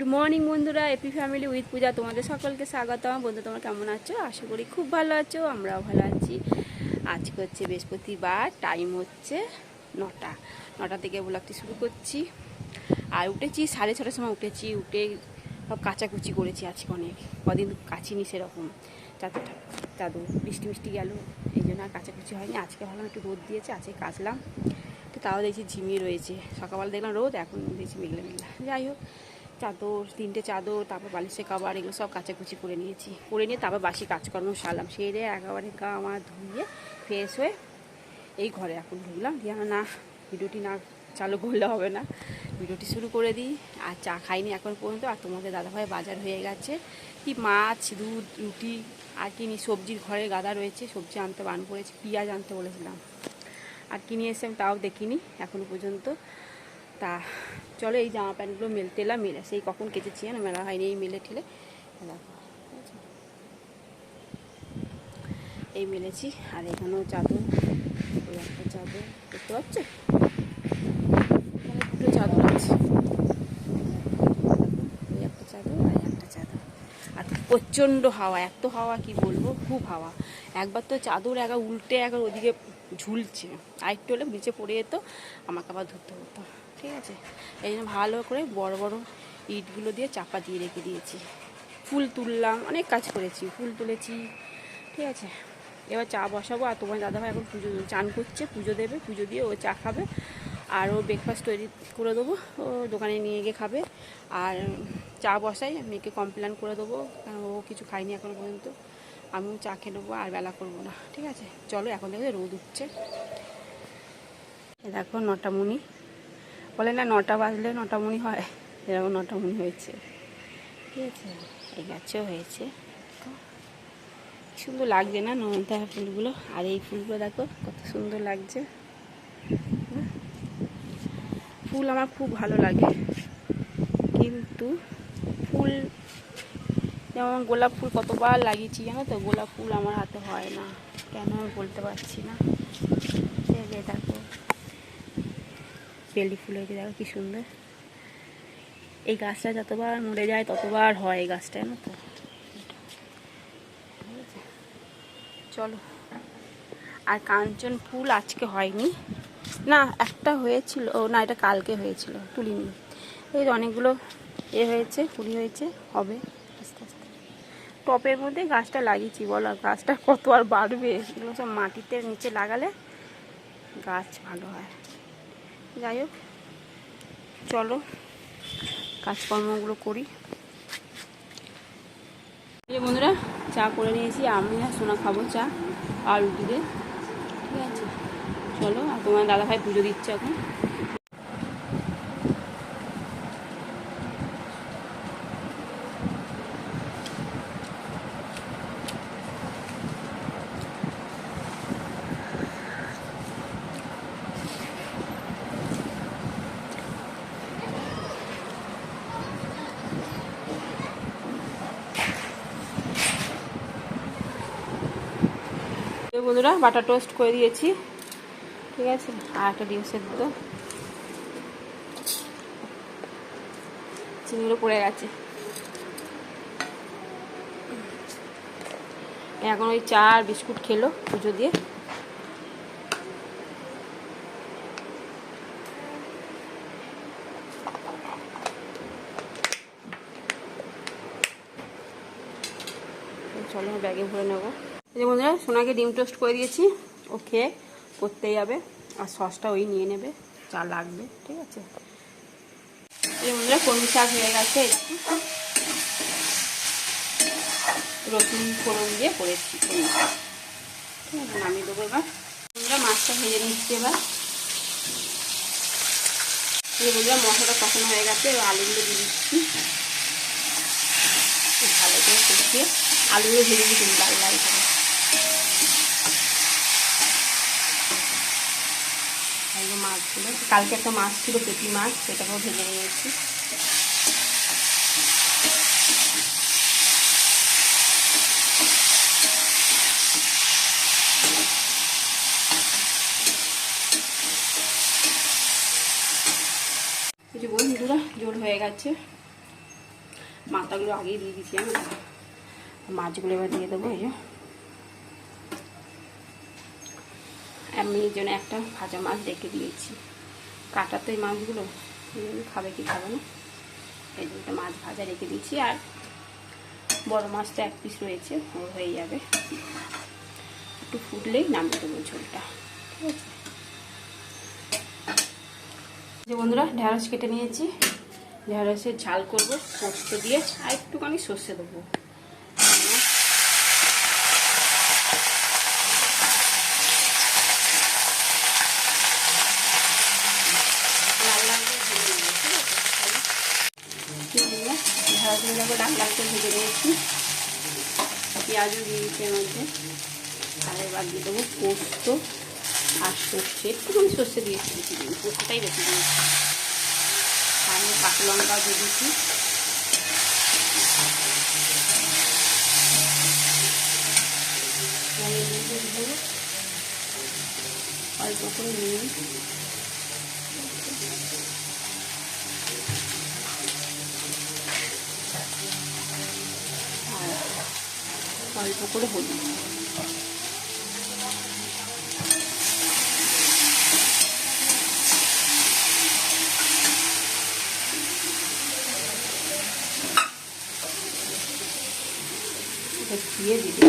Good morning বন্ধুরা, AP family with পূজা তোমাদের সকলকে স্বাগতম। বন্ধু তোমরা কেমন আছো? আশা করি খুব ভালো আছো, আমরাও ভালো আছি। আজকে হচ্ছে বৃহস্পতিবার, টাইম হচ্ছে 9টা থেকে ব্লগটি শুরু করছি। আর উঠেছি 6:30টার সময় উঠে সব কাচাকুচি করেছি। আজকে অনেক কদিন কাচিনি সেরকম, চাদর বৃষ্টি মিষ্টি গেল, এই জন্য আর কাচাকুচি হয়নি। আজকে ভাবলাম একটু রোদ দিয়েছে, আজকে কাচলাম। তো তাও দেখছি ঝিমিয়ে রয়েছে। সকালবেলা দেখলাম রোদ, এখন দেখছি মেঘলা মেঘলা। যাই হোক, চাদর 3টে চাদর, তারপর বালিশের কভার, এগুলো সব কাচাকুচি করে নিয়ে তারপর বাসি কাজকর্ম সারলাম। সেরে একেবারে গা আমার ধুয়ে ফ্রেশ হয়ে এই ঘরে এখন ঢুকলাম। দিয়ে না, ভিডিওটি না চালু করলে হবে না, ভিডিওটি শুরু করে দিই। আর চা খাইনি এখন পর্যন্ত। আর তোমাদের দাদাভাই বাজার হয়ে গেছে, কি মাছ, দুধ, রুটি আর কিনি, সবজির ঘরে গাদা রয়েছে, সবজি আনতে বান করেছি, পেঁয়াজ আনতে বলেছিলাম। আর কিনে এসে আমি তাও দেখিনি এখনও পর্যন্ত। তা চলো, এই জামা প্যান্টগুলো মেলে সেই কখন কেচেছি না, মেলা হয়নি, এই মেলে ঠেলে দেখো এই মেলেছি। আর এখানেও চাদর, ওই একটা চাদর দেখতে পাচ্ছ, এখানে 2টো চাদর আছে, ওই একটা চাদর আর একটা চাদর। আর প্রচণ্ড হাওয়া, এত হাওয়া কি বলবো, খুব হাওয়া। একবার তো চাদর একবার উল্টে একবার ওদিকে ঝুলছে, আর একটু হলে নিচে পড়ে যেত, আমাকে আবার ধরতে হতো। ঠিক আছে, এই জন্য ভালো করে বড় বড় ইটগুলো দিয়ে চাপা দিয়ে রেখে দিয়েছি। ফুল তুললাম, অনেক কাজ করেছি, ফুল তুলেছি। ঠিক আছে, এবার চা বসাবো। আর তোমার দাদাভাই এখন চান করছে, পুজো দেবে, পুজো দিয়ে ও চা খাবে। আর ও ব্রেকফাস্ট তৈরি করে দেবো, ও দোকানে নিয়ে গিয়ে খাবে। আর চা বসাই, মেয়েকে কমপ্লেন করে দেবো, কারণ ও কিছু খায়নি এখনো পর্যন্ত। আমিও চা খেয়ে নেবো, আর বেলা করবো না। ঠিক আছে, চলো, এখন দেখো রোদ উঠছে। দেখো 9টা মুনি, বলে না 9টা বাজলে 9টা মুনি হয়, এরকম 9টা মুনি হয়েছে। ঠিক আছে, এই গাছেও হয়েছে, সুন্দর লাগছে না নয়নতারা ফুলগুলো? আর এই ফুলগুলো দেখো কত সুন্দর লাগছে। ফুল আমার খুব ভালো লাগে, কিন্তু ফুল যেমন গোলাপ ফুল কতবার লাগিয়েছি জানো তো, গোলাপ ফুল আমার হাতে হয় না, কেন আমি বলতে পারছি না। দেখো বেলি ফুল হয়েছে, দেখো কি সুন্দর। এই গাছটা যতবার মরে যায় ততবার হয় এই গাছটা, জানো তো। চলো, আর কাঞ্চন ফুল আজকে হয়নি, না একটা হয়েছিল, ও না এটা কালকে হয়েছিল, তুলিনি। এই অনেকগুলো হয়েছে, কুড়ি হয়েছে, হবে আস্তে আস্তে। টপের মধ্যে গাছটা লাগিয়েছি, বলো গাছটা কত আর বাড়বে? এগুলো সব মাটিতে নিচে লাগালে গাছ ভালো হয়। যাই হোক, চলো কাজকর্মগুলো করি। এই বন্ধুরা, চা করে নিয়েছি, আমি আর সোনা খাবো চা আর রুটি দিয়ে। ঠিক আছে, চলো। আর তোমার দাদাভাই পুজো দিচ্ছে এখন। বন্ধুরা, বাটার টোস্ট করে দিয়েছি। ঠিক আছে, আর একটা ডিম সেদ্ধ, চিনিগুলো পড়ে গেছে। এখন ওই চা আর বিস্কুট খেলো পুজো দিয়ে। চলো ব্যাগে ভরে নেবো। এই বন্ধুরা, সোনাকে ডিম টোস্ট করে দিয়েছি, ও খেয়ে করতেই যাবে। আর সসটা ওই নিয়ে নেবে, চা লাগবে। ঠিক আছে, এই বন্ধুরা কলমি শাক হয়ে গেছে, রসুন ফোড়ন দিয়ে করেছি কলমি শাক। ঠিক আছে, নামিয়ে দেবো এবার। বন্ধুরা, মাছটা ভেজে নিচ্ছি এবার। এই বন্ধুরা, মশলাটা কষানো হয়ে গেছে, এবার আলুগুলো দিয়ে দিচ্ছি। ভালো করে কষিয়ে আলুগুলো ভেজে দিচ্ছি লাল লাল করে। মাছগুলো, কালকে একটা মাছ ছিল, পেটি মাছ, সেটাকেও ভেজে নিয়েছি। কিছু বন্ধুরা, জোর হয়ে গেছে। মাথাগুলো আগেই দিয়ে দিচ্ছি আমি, মাছগুলো এবার দিয়ে দেবো। এই যে আমি এর জন্য একটা ভাজা মাছ রেখে দিয়েছি, কাটা তো এই মাছগুলো খাবে কি খাবে না, এই জন্য একটা মাছ ভাজা রেখে দিয়েছি। আর বড় মাছটা 1 পিস রয়েছে, ওর হয়ে যাবে, একটু ফুটলেই নামিয়ে দেবো ঝোলটা, ঠিক আছে। যে বন্ধুরা ঢেঁড়স কেটে নিয়েছি, ঢেঁড়সের ঝাল করবো পোস্ত দিয়ে, আর একটুখানি সর্ষে দেবো। ঢেঁড়সগুলোকে লাল লাল করে ভেজে নিয়েছি, পেঁয়াজও দিয়েছি এর মধ্যে। আর এবার দিয়ে দেবো পোস্ত আর সর্ষে, একটুখানি সর্ষে দিয়েছি, বেশি দিন পোস্তটাই বেশি দিয়েছি। আর আমি কাঁচা লঙ্কাও দিয়ে দিয়েছি। অল্প করে নিয়ে অল্প করে হলুদ, দিয়ে দিতে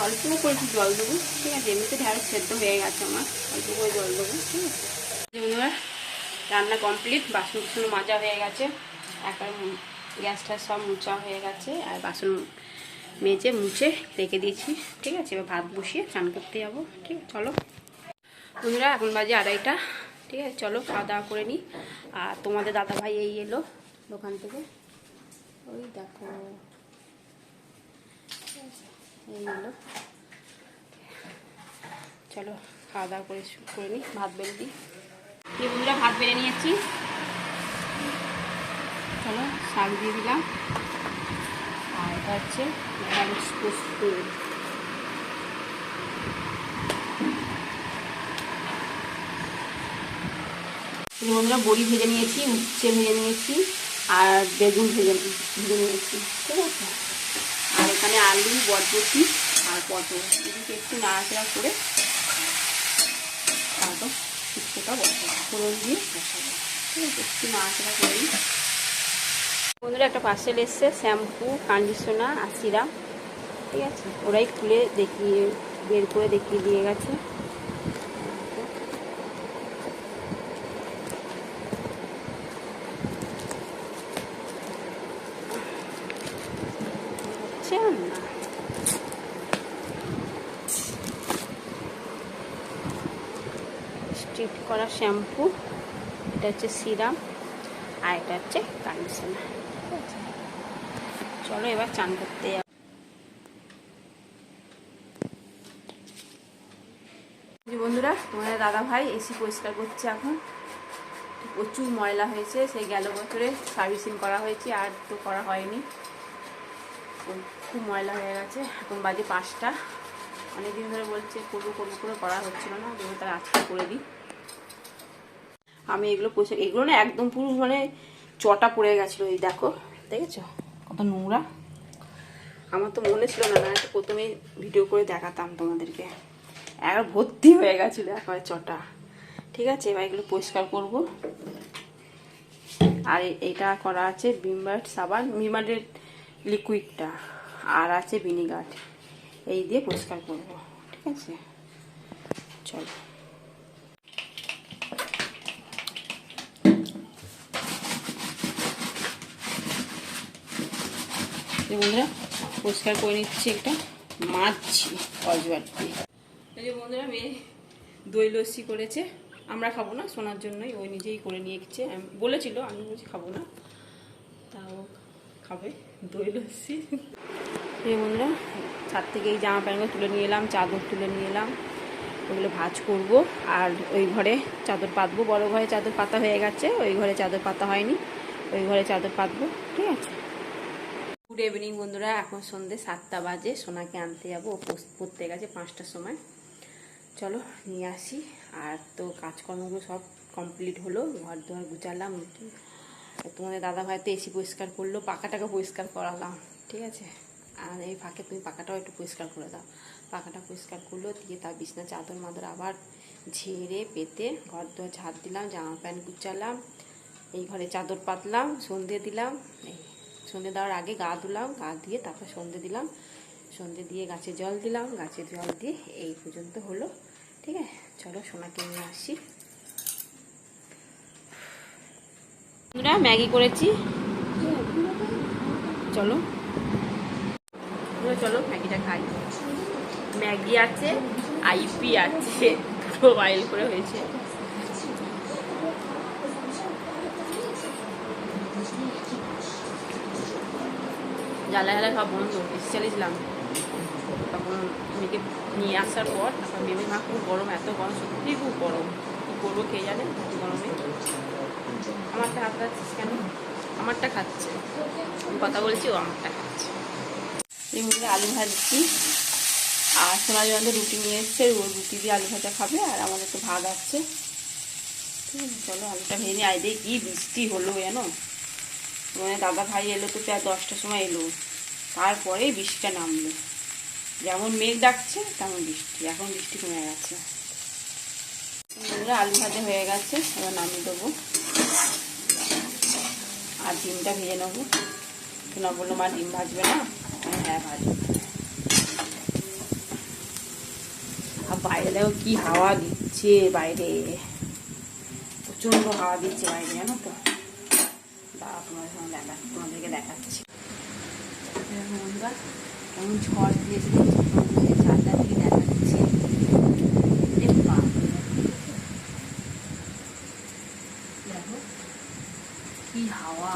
অল্প করে একটু জল দেবো, ঠিক আছে। এমনিতে ঢেঁড়স সেদ্ধ হয়ে গেছে আমার, অল্প করে জল দেবো, ঠিক আছে। বন্ধুরা রান্না কমপ্লিট, বাসন কুসন মাজা হয়ে গেছে, এখন গ্যাসটা সব মুছা হয়ে গেছে, আর বাসন মেজে মুছে রেখে দিয়েছি, ঠিক আছে। এবার ভাত বসিয়ে চান করতে যাবো, ঠিক আছে। চলো বন্ধুরা এখন বাজে 2:30, ঠিক আছে। চলো খাওয়া দাওয়া করে নিই। আর তোমাদের দাদা ভাই এই এলো দোকান থেকে, ওই দেখো এই এলো। চলো খাওয়া দাওয়া করে নিই, ভাত বেড়ে দিই। এই বন্ধুরা ভাত বেড়ে নিয়েছি, চলো শাক দিয়ে দিলাম। আর এটা হচ্ছে ঢেঁড়স পোস্ত, বন্ধুরা বড়ি ভেজে নিয়েছি, উচ্ছে ভেজে নিয়েছি, আর বেগুন ভেজে নিয়েছি, ঠিক আছে। আর এখানে আলু, বরবটি আর পটল, এদিকে একটু নাড়াচাড়া করে তারপর শুক্তোটা বসাবো, ফোড়ন দিয়ে বসাবো, ঠিক আছে। একটু নাড়াচাড়া করে নিই। বন্ধুরা একটা পার্সেল এসছে, শ্যাম্পু, কন্ডিশনার আর সিরাম, ঠিক আছে। ওরাই খুলে বের করে দেখিয়ে দিয়ে গেছে। স্ট্রিট করা শ্যাম্পু, এটা হচ্ছে সিরাম, আর এটা হচ্ছে কন্ডিশনার, ঠিক আছে। চলো এবার চান করতে যাবো। বন্ধুরা তোমাদের দাদা ভাই এসি পরিষ্কার করছে, এখন প্রচুর ময়লা হয়েছে, সেই গেল বছরে সার্ভিসিং করা হয়েছে, আর তো করা হয়নি, খুব ময়লা হয়ে গেছে। এখন বাজে 5টা, অনেকদিন ধরে বলছে করবো করে করা হচ্ছিল না, যেগুলো তারা আজকে করে দিই। আমি এগুলো এগুলো না একদম পুরো মানে চটা পড়ে গেছিলো, এই দেখো দেখেছো কত নোংরা। আমার তো মনে ছিল না, তো প্রথমে ভিডিও করে দেখাতাম তোমাদেরকে, একবার ভর্তি হয়ে গেছিলো একেবারে চটা, ঠিক আছে। এবার এগুলো পরিষ্কার করব। আর এটা করা আছে ভিমবার সাবান, ভিমারের লিকুইডটা, আর আছে ভিনিগার, এই দিয়ে পরিষ্কার করব, ঠিক আছে। চলো বন্ধুরা পরিষ্কার করে নিচ্ছি, একটা মাছছি কসবার দিয়ে। এই যে বন্ধুরা মেয়ে দই লস্যি করেছে, আমরা খাবো না, শোনার জন্যই ওই নিজেই করে নিয়ে গেছে, বলেছিল, আমি বলছি খাবো না, তাও খাবে দই লস্যি। এই বন্ধুরা ছাদ থেকে এই জামা প্যান্টগুলো তুলে নিয়ে এলাম, চাদর তুলে নিয়ে এলাম, ওগুলো ভাঁজ করব। আর ওই ঘরে চাদর পাতবো, বড় ঘরে চাদর পাতা হয়ে গেছে, ওই ঘরে চাদর পাতা হয়নি, ওই ঘরে চাদর পাতবো, ঠিক আছে। গুড ইভিনিং বন্ধুরা, এখন সন্ধ্যে 7টা বাজে। সোনাকে আনতে যাবো, পড়তে গেছে 5টার সময়। চলো নিয়ে আসি। আর তো কাজকর্মগুলো সব কমপ্লিট হলো, ঘর দুয়ার গুছালাম। তোমাদের দাদা ভাই তো এসি পরিষ্কার করলো, পাখাটাকে পরিষ্কার করালাম, ঠিক আছে। আর এই ফাঁকে তুমি পাখাটাও একটু পরিষ্কার করে দাও। পাখাটা পরিষ্কার করলো, দিয়ে তার বিছনা চাদর মাদর আবার ঝেড়ে পেতে ঘর দুয়ার ঝাড় দিলাম, জামা প্যান্ট গুছালাম, এই ঘরে চাদর পাতলাম, সন্ধে দিলাম। এই সন্ধে দেওয়ার আগে গা ধুলাম, গা দিয়ে তারপর সন্ধে দিলাম, সন্ধে দিয়ে গাছে জল দিলাম, গাছে জল দিয়ে এই পর্যন্ত হলো, ঠিক আছে। চলো সোনাকে নিয়ে আসি। আমরা ম্যাগি করেছি, চলো চলো ম্যাগিটা খাই। ম্যাগি আছে, আইপি আছে, দুটো বয়েল করে হয়েছে। জ্বালা জ্বালা সব বন্ধ, এসে চালিয়েছিলাম। তখন মেয়েকে নিয়ে আসার পর তারপর ভেবে মা খুব গরম, এত গরম, সত্যিই খুব গরম, কী করবো কে জানে গরমে। আমারটা হাত খাচ্ছিস কেন? আমারটা খাচ্ছে, আমি কথা বলছি, ও আমারটা খাচ্ছে। এই মধ্যে আলু ভাজছি, আর সোনার জন্য রুটি নিয়ে এসছে, ও রুটি দিয়ে আলু ভাজা খাবে, আর আমাদের তো ভাত আছে। ঠিক আছে, চলো আলুটা ভেজে নিয়ে। আই দিয়ে কী বৃষ্টি হলো জানো, মানে দাদা ভাই এলো তো প্রায় 10টার সময় এলো, তারপরেই বৃষ্টিটা নামলো। যেমন মেঘ ডাকছে তেমন বৃষ্টি, এখন বৃষ্টি কমে গেছে। আলু ভাজা হয়ে গেছে, এবার নামিয়ে দেবো। আর ডিমটা ভেজে নেবো। সোনা বললো মা ডিম ভাজবে না, হ্যাঁ ভাজবে। আর বাইরে দেখো কি হাওয়া দিচ্ছে, বাইরে প্রচণ্ড হাওয়া দিচ্ছে বাইরে, জানো তো। দাঁড়া তোমাদের সঙ্গে তোমাদেরকে দেখাচ্ছি। বন্ধুরা কেমন ঝড় দিয়েছে, চারটা দিকে দেখাচ্ছি। দেখো কি হাওয়া।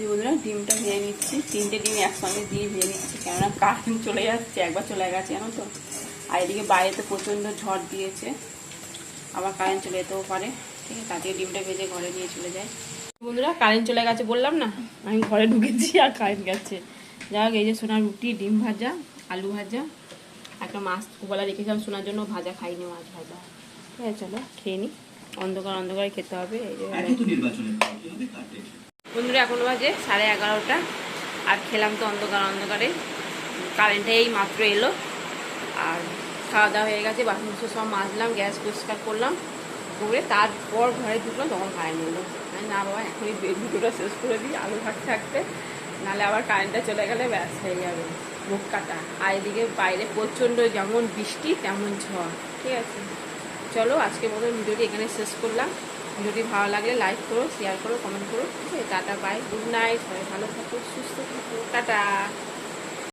বন্ধুরা ডিমটা ভেজে নিচ্ছি, 3টে ডিম একসঙ্গে দিয়ে ভেজে নিচ্ছি, কেননা কারেন্ট চলে যাচ্ছে, একবার চলে গেছে জানো তো। আর এদিকে বাইরে তো প্রচণ্ড ঝড় দিয়েছে, আবার কারেন্ট চলে যেতেও পারে, ঠিক আছে। তাতে ডিমটা ভেজে ঘরে নিয়ে চলে যায়। বন্ধুরা কারেন্ট চলে গেছে বললাম না, আমি ঘরে ঢুকেছি আর কারেন্ট গেছে। যাই হোক, এই যে সোনার রুটি, ডিম ভাজা, আলু ভাজা, একটা মাছ কুবলা রেখেছিলাম সোনার জন্য, ভাজা খাইনি, মাছ ভাজা। ঠিক আছে, চলো খেয়ে নিই, অন্ধকার অন্ধকারে খেতে হবে। এই যে বন্ধুরা এখন বাজে 11:30, আর খেলাম তো অন্ধকার অন্ধকারে। কারেন্টে এই মাত্র এলো, আর খাওয়া দাওয়া হয়ে গেছে, বাসন কুসন সব মাজলাম, গ্যাস পরিষ্কার করলাম করে তারপর ঘরে ঢুকলাম, তখন কারেন্ট এলো। না বাবা এখনই ভিডিওটা শেষ করে দিই আলু থাকতে থাকতে, নাহলে আবার কারেন্টটা চলে গেলে ব্যাস হয়ে যাবে মুখ কাটা। আর এদিকে বাইরে প্রচণ্ড যেমন বৃষ্টি তেমন ঝড়, ঠিক আছে। চলো আজকের মতো ভিডিওটি এখানে শেষ করলাম। ভিডিওটি ভালো লাগলে লাইক করো, শেয়ার করো, কমেন্ট করো, ঠিক আছে। টাটা বাই, গুড নাইট, সবাই ভালো থাকো, সুস্থ থাকো, টাটা।